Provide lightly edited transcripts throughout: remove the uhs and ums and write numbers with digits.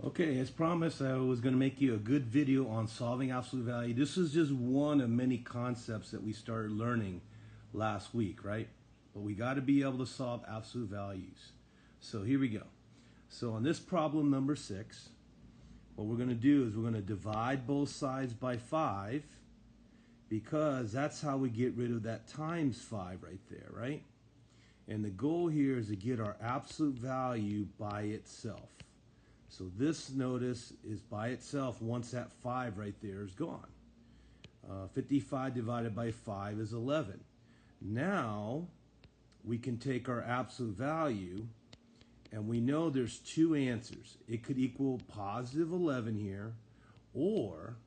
Okay, as promised, I was going to make you a good video on solving absolute value. This is just one of many concepts that we started learning last week, right? But we got to be able to solve absolute values. So here we go. So on this problem number 6, what we're going to do is we're going to divide both sides by 5 because that's how we get rid of that times 5 right there, right? And the goal here is to get our absolute value by itself. So this, notice, is by itself once that 5 right there is gone. 55 divided by 5 is 11. Now we can take our absolute value and we know there's two answers. It could equal positive 11 here, or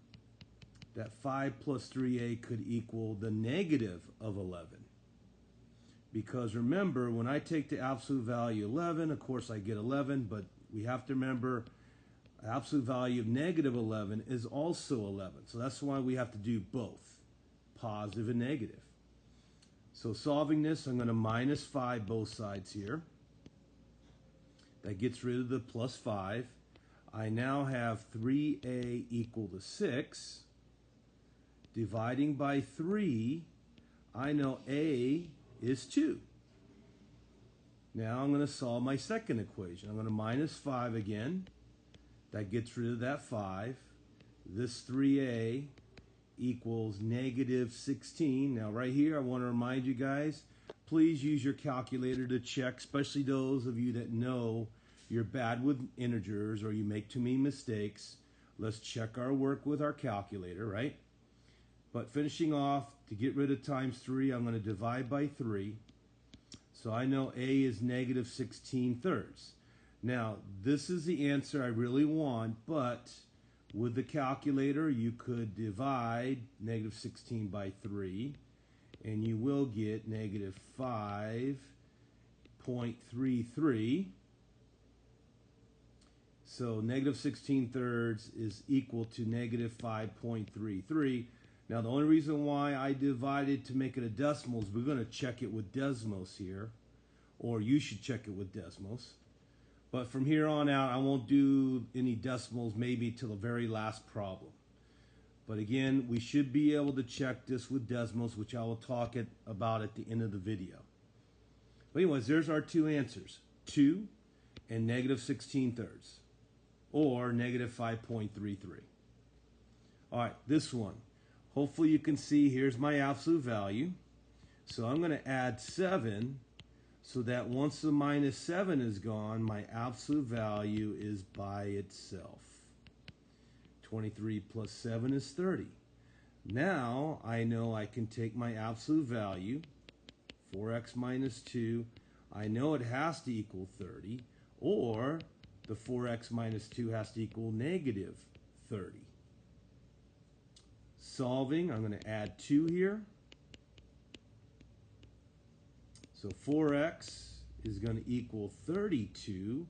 that 5 plus 3a could equal the negative of 11. Because remember, when I take the absolute value 11, of course I get 11, but we have to remember absolute value of negative 11 is also 11. So that's why we have to do both, positive and negative. So solving this, I'm going to minus 5 both sides here. That gets rid of the plus 5. I now have 3a equal to 6. Dividing by 3, I know a is 2. Now I'm going to solve my second equation. I'm going to minus 5 again. That gets rid of that 5. This 3a equals negative 16. Now right here I want to remind you guys, please use your calculator to check, especially those of you that know you're bad with integers or you make too many mistakes. Let's check our work with our calculator, right? But finishing off, to get rid of times 3, I'm going to divide by 3. So I know a is negative 16 thirds. Now, this is the answer I really want, but with the calculator, you could divide negative 16 by 3, and you will get negative 5.33. So negative 16 thirds is equal to negative 5.33. Now, the only reason why I divided to make it a decimal is we're going to check it with Desmos here, or you should check it with Desmos. But from here on out, I won't do any decimals maybe till the very last problem. But again, we should be able to check this with Desmos, which I will talk about at the end of the video. But anyways, there's our two answers, 2 and negative 16 thirds, or negative 5.33. All right, this one. Hopefully you can see here's my absolute value. So I'm going to add 7 so that once the minus 7 is gone, my absolute value is by itself. 23 plus 7 is 30. Now I know I can take my absolute value, 4x minus 2. I know it has to equal 30, or the 4x minus 2 has to equal negative 30. Solving, I'm going to add 2 here. So 4x is going to equal 32.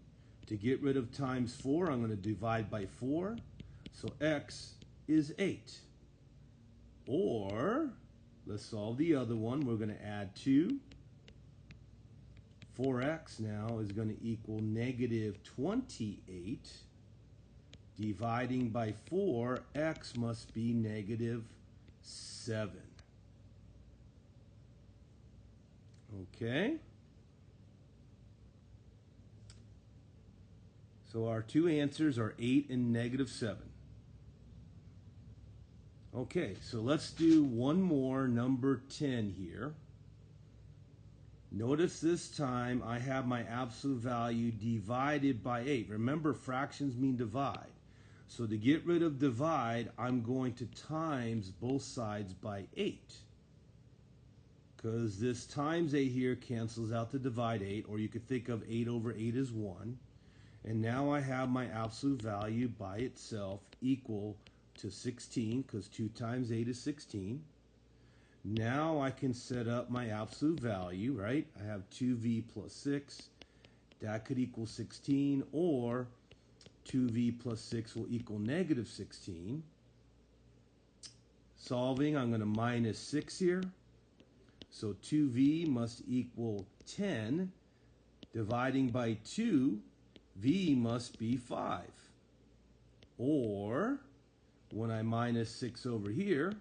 To get rid of times 4, I'm going to divide by 4. So x is 8. Or, let's solve the other one. We're going to add 2. 4x now is going to equal negative 28. Dividing by 4, x must be negative 7. Okay? So our two answers are 8 and negative 7. Okay, so let's do one more, number 10 here. Notice this time I have my absolute value divided by 8. Remember, fractions mean divide. So to get rid of divide, I'm going to times both sides by 8. Because this times 8 here cancels out the divide 8, or you could think of 8 over 8 as 1. And now I have my absolute value by itself equal to 16, because 2 times 8 is 16. Now I can set up my absolute value, right? I have 2v plus 6. That could equal 16, or 2v plus 6 will equal negative 16. Solving, I'm going to minus 6 here. So 2v must equal 10. Dividing by 2, v must be 5. Or when I minus 6 over here,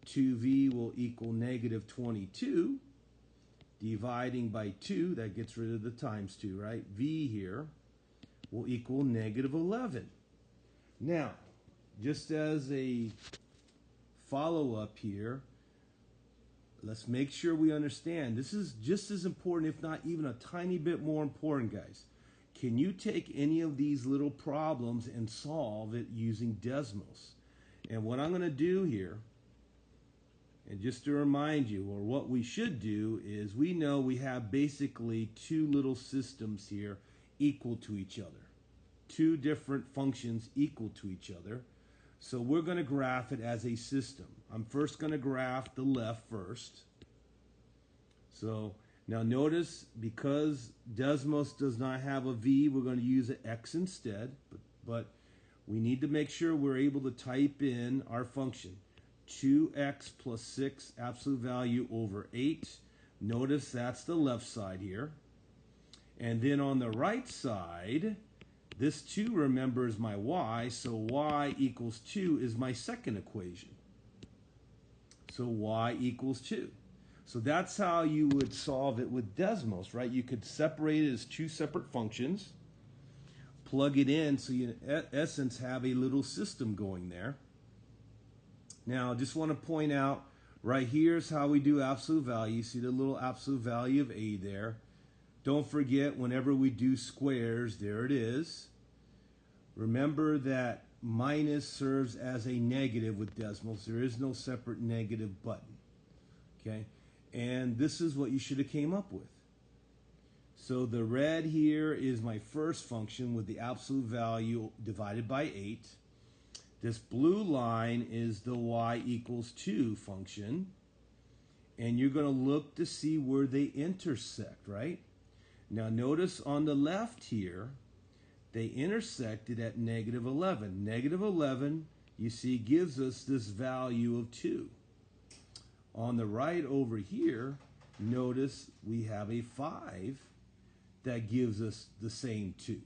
2v will equal negative 22. Dividing by 2, that gets rid of the times 2, right? V here will equal negative 11. Now, just as a follow-up here, let's make sure we understand. This is just as important, if not even a tiny bit more important, guys. Can you take any of these little problems and solve it using Desmos? And what I'm going to do here, and just to remind you, or what we should do, is we know we have basically two little systems here equal to each other. Two different functions equal to each other. So we're going to graph it as a system. I'm first going to graph the left first. So now notice, because Desmos does not have a v, we're going to use an x instead. But we need to make sure we're able to type in our function. 2x plus 6 absolute value over 8. Notice that's the left side here. And then on the right side, this 2, remember, is my y, so y equals 2 is my second equation. So y equals 2. So that's how you would solve it with Desmos, right? You could separate it as two separate functions, plug it in, so you in essence have a little system going there. Now, I just want to point out, right here's how we do absolute value. See the little absolute value of a there. Don't forget, whenever we do squares, there it is. Remember that minus serves as a negative with Desmos. There is no separate negative button. Okay? And this is what you should have came up with. So the red here is my first function with the absolute value divided by 8. This blue line is the y equals 2 function. And you're going to look to see where they intersect, right? Now notice on the left here, they intersected at negative 11. Negative 11, you see, gives us this value of 2. On the right over here, notice we have a 5 that gives us the same 2.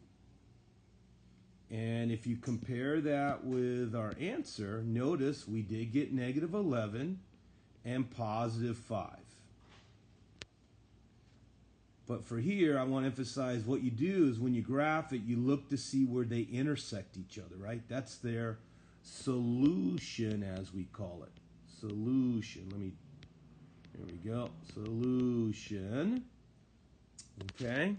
And if you compare that with our answer, notice we did get negative 11 and positive 5. But for here, I want to emphasize what you do is when you graph it, you look to see where they intersect each other, right? That's their solution, as we call it. Solution. Here we go. Solution. Okay.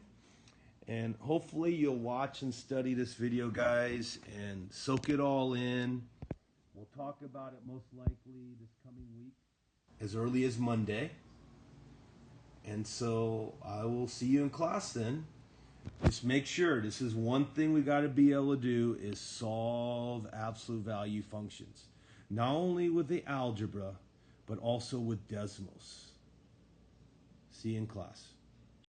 And hopefully you'll watch and study this video, guys, and soak it all in. We'll talk about it most likely this coming week, as early as Monday. And so I will see you in class then. Just make sure, this is one thing we got to be able to do, is solve absolute value functions. Not only with the algebra, but also with Desmos. See you in class.